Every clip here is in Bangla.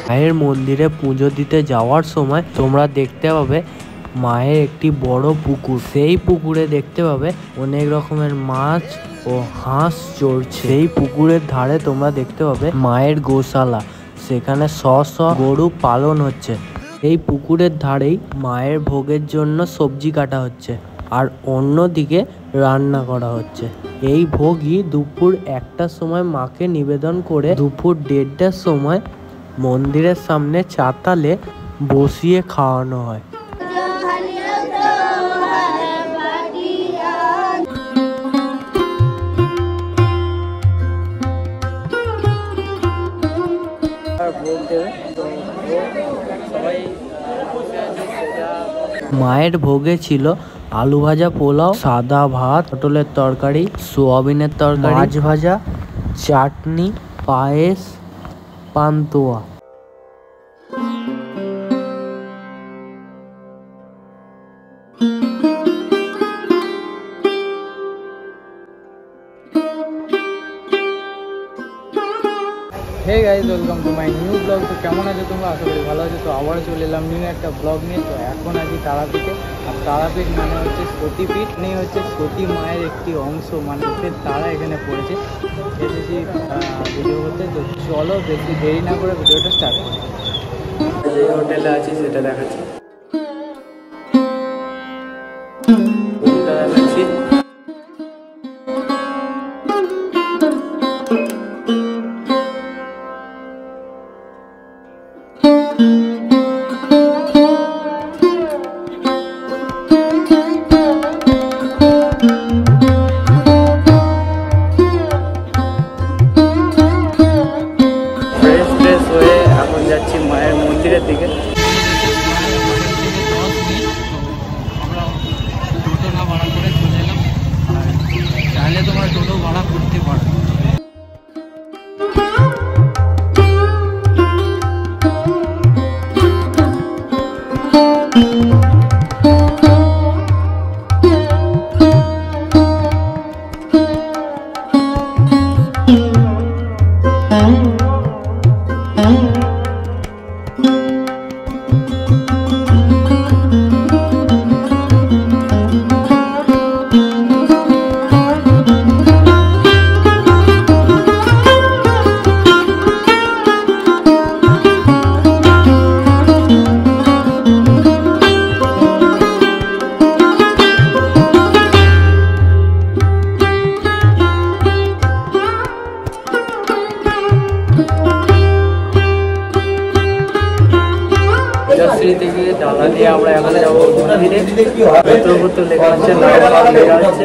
মায়ের মন্দিরে পুজো দিতে যাওয়ার সময় তোমরা দেখতে পাবে মায়ের একটি বড় পুকুর। সেই পুকুরে দেখতে পাবে অনেক রকমের মাছ ও হাঁস চড়ছে। সেই পুকুরের ধারে তোমরা দেখতে পাবে মায়ের গোশালা, সেখানে গরু পালন হচ্ছে। এই পুকুরের ধারেই মায়ের ভোগের জন্য সবজি কাটা হচ্ছে আর অন্যদিকে রান্না করা হচ্ছে। এই ভোগই দুপুর 1টার সময় মাকে নিবেদন করে দুপুর 1:30টার সময় মন্দিরের সামনে চাতালে বসিয়ে খাওয়ানো হয়। মায়ের ভোগে ছিল আলু ভাজা, পোলাও, সাদা ভাত, পটলের তরকারি, সোয়াবিনের তরকারি, মাছ ভাজা, চাটনি, পায়েস, পান্তুয়া। Hey guys, welcome to my new blog. তো কেমন আছো তোমরা? আশা করি ভালো আছো। তো আবারও চলে এলাম নিউ একটা ব্লগ নিয়ে। তো এখন আছি তারাপীঠে। আর তারাপীঠ মানে হচ্ছে সতীপীঠ, নিয়ে হচ্ছে সতী মায়ের একটি অংশ, মানে তারা এখানে পড়েছে। এসেছি ভিডিও করতে। তো চলো বেশি দেরি না করে ভিডিওটা স্টার্ট করি। যে হোটেলে আছি সেটা দেখাচ্ছি। যাচ্ছি মায়ের মন্দিরের দিকে। টোটো না ভাড়া করে চলে এলাম। চাইলে তোমরা টোটো ভাড়া করতে পারো। থেকে ডালা দিয়ে আমরা এখন যাবো মন্দিরে। ভেতর লেখা হচ্ছে লেখা হচ্ছে।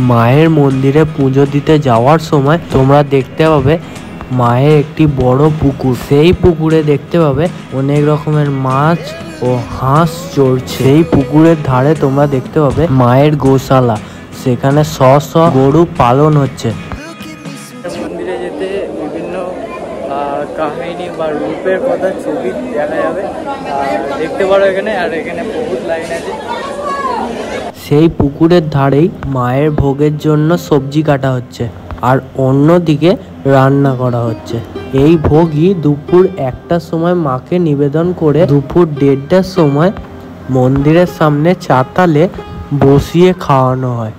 মায়ের মন্দিরে পুজো দিতে যাওয়ার সময় তোমরা দেখতে পাবে মায়ের একটি বড় পুকুর। সেই পুকুরে দেখতে পাবে অনেক রকমের মাছ ও হাঁস চড়ছে। সেই পুকুরের ধারে তোমরা দেখতে পাবে মায়ের গোশালা, সেখানে গরু পালন হচ্ছে। মন্দিরে যেতে বিভিন্ন কাহিনী বা রূপের কথা ছবি দেখা যাবে, দেখতে পারো এখানে। আর এখানে বহুত লাইন আছে। সেই পুকুরের ধারেই মায়ের ভোগের জন্য সবজি কাটা হচ্ছে আর অন্যদিকে রান্না করা হচ্ছে। এই ভোগই দুপুর 1টার সময় মাকে নিবেদন করে দুপুর 1:30টার সময় মন্দিরের সামনে চাতালে বসিয়ে খাওয়ানো হয়।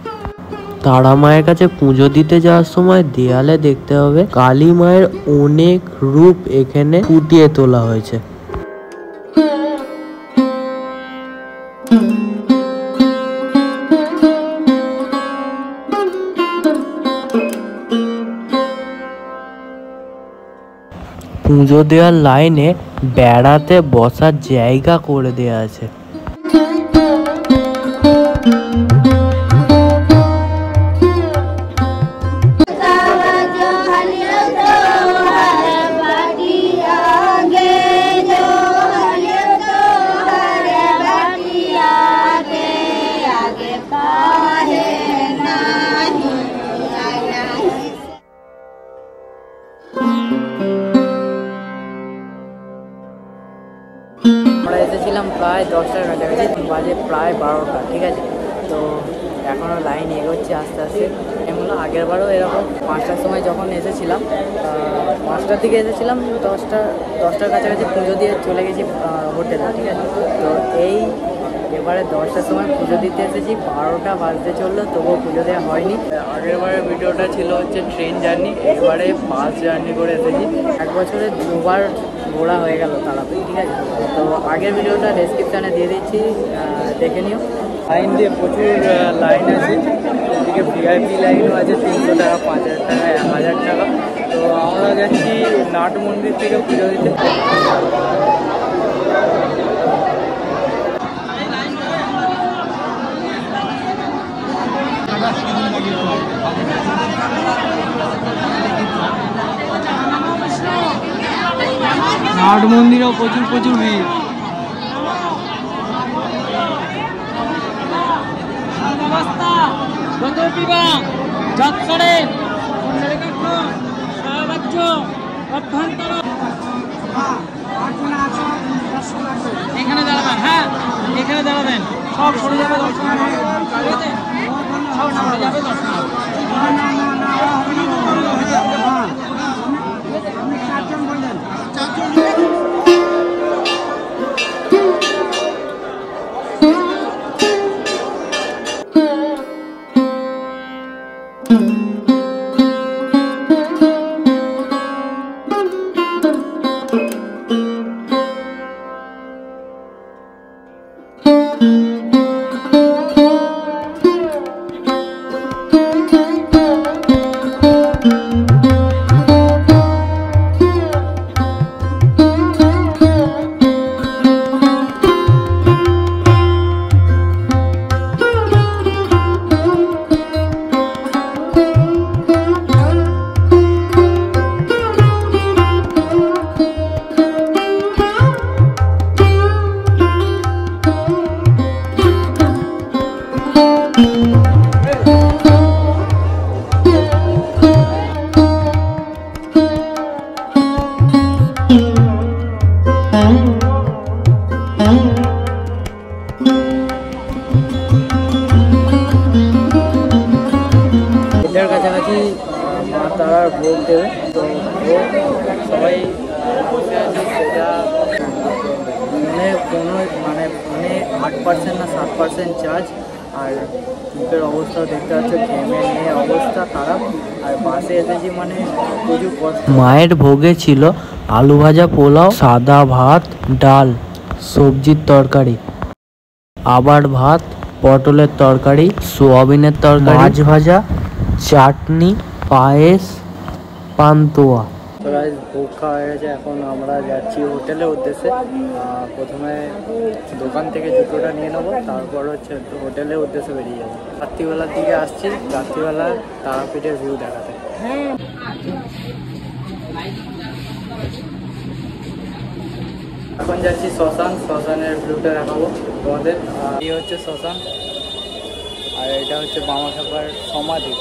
তারা মায়ের কাছে পুজো দিতে যাওয়ার সময় দেয়ালে দেখতে হবে কালী মায়ের অনেক রূপ এখানে ফুটিয়ে তোলা হয়েছে। পুজো দেওয়ার লাইনে বেড়াতে বসার জায়গা করে দেওয়া আছে। প্রায় 10টার কাছাকাছি, বাজে প্রায় 12টা, ঠিক আছে। তো এখনও লাইন এগোচ্ছে আস্তে আস্তে। এমনও আগের বারও এরকম 5টার সময় যখন এসেছিলাম, 5টার দিকে এসেছিলাম, 10টার কাছাকাছি পুজো দিয়ে চলে গেছি হোটেলে, ঠিক আছে। তো এবারে 10টার সময় পুজো দিতে এসেছি, 12টা বাজতে চললো, তবুও পুজো দেওয়া হয়নি। আগেরবারের ভিডিওটা ছিল হচ্ছে ট্রেন জার্নি, এবারে বাস জার্নি করে এসেছি। 1 বছরে 2বার ঘোরা হয়ে গেল তারাপীঠ, ঠিক আছে। তো আগের ভিডিওটা ডেসক্রিপশানে দিয়ে দিচ্ছি, দেখে নিও। লাইন দিয়ে প্রচুর লাইন আছে, এদিকে ভিআইপি লাইনও আছে, 300 টাকা, 5000 টাকা, 1000 টাকা। তো আমরা যাচ্ছি নাট মন্দির থেকে পুজো দিতে। নাট মন্দিরেও প্রচুর ভিড়। এখানে দাঁড়াবেন, হ্যাঁ এখানে দাঁড়াবেন, সব সরে যাবে, দর্শন সব সরে যাবে, দর্শন। এটার কাছাকাছি মা তারার ভোগ দেবে, তো ভোগ সবাই বসে আছে। সেটা ফোনে 8% না 7% চার্জ। আর মুখের অবস্থাও দেখতে পাচ্ছ, ঘেমে নিয়ে অবস্থা খারাপ। আর বাসে এসেছি মানে প্রচুর কষ্ট। মায়ের ভোগে ছিল আলু ভাজা, পোলাও, সাদা ভাত, ডাল, সবজির তরকারি, আবার ভাত, পটলের তরকারি, সোয়াবিনের তরকারি, মাছ ভাজা, চাটনি, পায়েস, পান্তুয়া। তো গাইস, ভোগ খাওয়া হয়ে গেছে, এখন আমরা যাচ্ছি হোটেলের উদ্দেশ্যে। প্রথমে দোকান থেকে জুতোটা নিয়ে নেবো, তারপর হচ্ছে হোটেলের উদ্দেশ্যে বেরিয়ে যাবো। রাত্রিবেলার দিকে আসছি, রাত্রিবেলা তারাপীঠের ভিউ দেখাতে। এখন যাচ্ছি শ্মশানের ভিউটা দেখাবো তোমাদের। এই হচ্ছে শ্মশান, আর এটা হচ্ছে বামা ঠাকুর সমাধি।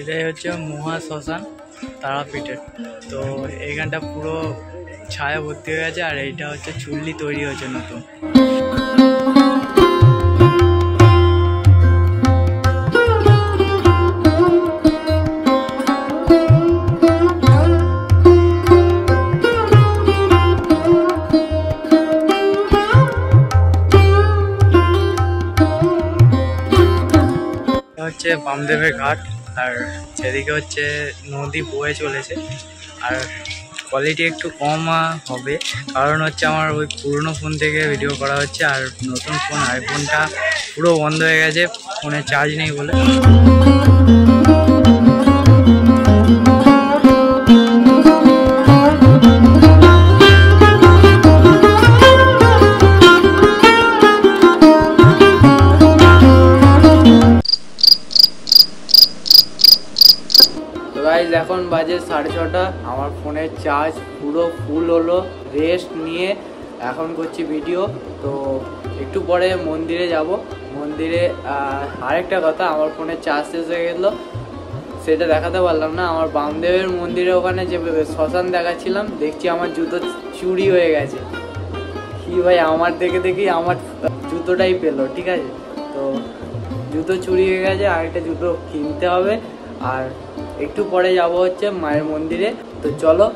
এটাই হচ্ছে মহা শ্মশান তারাপীঠের। তো এইখানটা পুরো ছায়া ভর্তি হয়ে গেছে, আর এইটা হচ্ছে চুল্লি তৈরি হয়েছে নতুন। হচ্ছে বামদেবের ঘাট, আর সেদিকে হচ্ছে নদী বয়ে চলেছে। আর কোয়ালিটি একটু কম হবে, কারণ হচ্ছে আমার ওই পুরনো ফোন থেকে ভিডিও করা হচ্ছে, আর নতুন ফোন আইফোনটা পুরো বন্ধ হয়ে গেছে, ফোনে চার্জ নেই বলে। গাইজ এখন বাজে 6:30, আমার ফোনের চার্জ পুরো ফুল হলো। রেস্ট নিয়ে এখন করছি ভিডিও। তো একটু পরে মন্দিরে যাব। মন্দিরে আরেকটা কথা, আমার ফোনের চার্জ শেষ হয়ে গেল, সেটা দেখাতে পারলাম না। আমার বামদেবের মন্দিরে ওখানে যে শ্মশান দেখাচ্ছিলাম, দেখছি আমার জুতো চুরি হয়ে গেছে। কি ভাই, আমার দেখি আমার জুতোটাই পেলো, ঠিক আছে। তো জুতো চুরি হয়ে গেছে, আরেকটা জুতো কিনতে হবে। আর একটু পরে যাব হচ্ছে মায়ের মন্দিরে। তো চলো।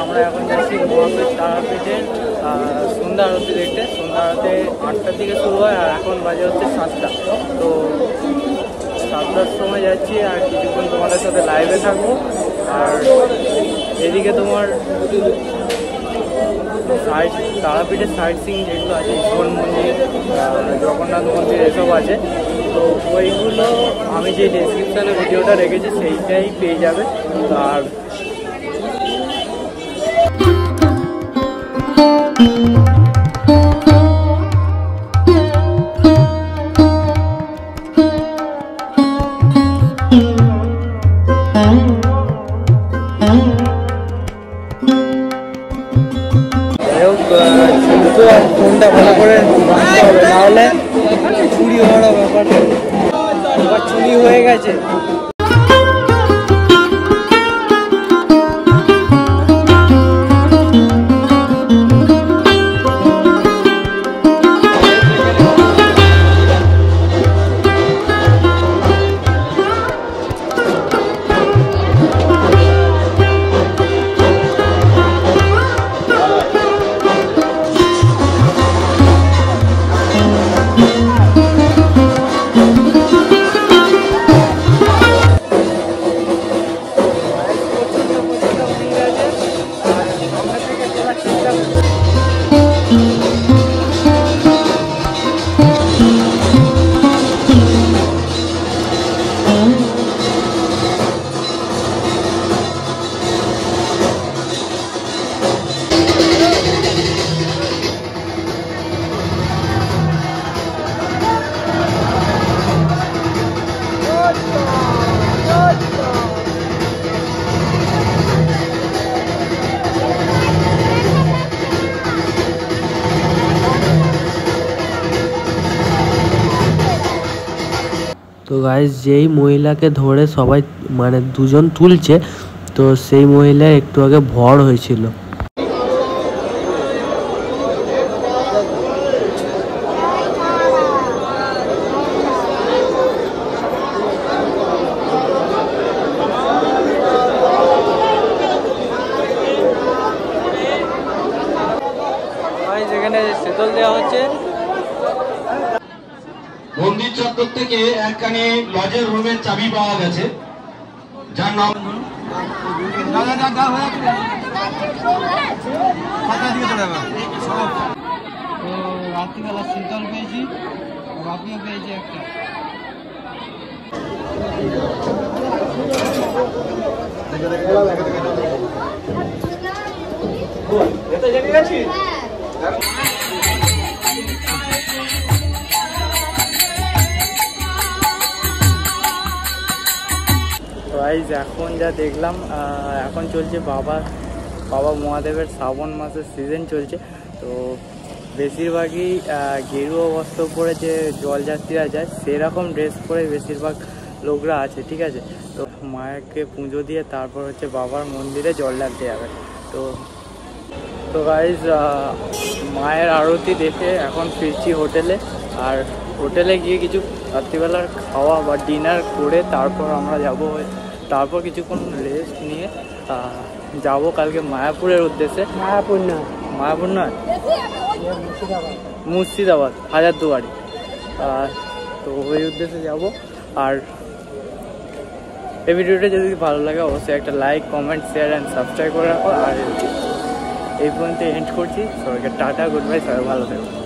আমরা এখন যাচ্ছি মহাবীর তারাপীঠের সন্ধ্যা আরতি দেখতে। সন্ধ্যা আরতি 8টার দিকে শুরু হয়, আর এখন বাজে হচ্ছে 7টা। তো 7টার সময় যাচ্ছি, আর কিছুক্ষণ তোমাদের সাথে লাইভে থাকবো। আর এদিকে তোমার তারাপীঠের সাইট সিং যেগুলো আছে, ইস্কন মন্দির, জগন্নাথ মন্দির, এসব আছে। তো ওইগুলো আমি যে ডেসক্রিপশানে ভিডিওটা রেখেছি সেইটাই পেয়ে যাবে। আর ফোনটা ভালো করে রাখতে হবে, নাহলে চুরি হওয়ার ব্যাপার। চুরি হয়ে গেছে। তো গাইস, যেই মহিলাকে ধরে সবাই মানে দুজন তুলছে, তো সেই মহিলা একটু আগে ভর হয়েছিল। যেখানে শীতল দেওয়া হচ্ছে, মন্দির চত্বর থেকে একখানি লজের রুমের চাবি পাওয়া গেছে, যার নাম রাত্রিবেলা শীতল পেয়েছি, বাপিও পেয়েছি একটা। জেনে গেছি। গাইস, এখন যা দেখলাম, এখন চলছে বাবা মহাদেবের শ্রাবণ মাসের সিজন চলছে। তো বেশিরভাগই গেরুয়া বস্ত্র পরে যে জলযাত্রীরা যায় সেরকম ড্রেস পরে বেশিরভাগ লোকরা আছে, ঠিক আছে। তো মায়েরকে পুজো দিয়ে তারপর হচ্ছে বাবার মন্দিরে জল ঢালতে যাবে। তো গাইজ মায়ের আরতি দেখে এখন ফিরছি হোটেলে। আর হোটেলে গিয়ে কিছু রাত্রিবেলার খাওয়া বা ডিনার করে তারপর আমরা যাব, তারপর কিছুক্ষণ রেস্ট নিয়ে যাব কালকে মায়াপুরের উদ্দেশ্যে। মায়াপুর নয়, মুর্শিদাবাদ, হাজারদুয়ারি। তো ওই উদ্দেশ্যে যাব। আর এই ভিডিওটা যদি ভালো লাগে অবশ্যই একটা like, comment, share and subscribe করে রাখো। আর এই পর্যন্ত এন্ড করছি। সবাইকে টাটা, গুড বাই, সবাই ভালো থাকো।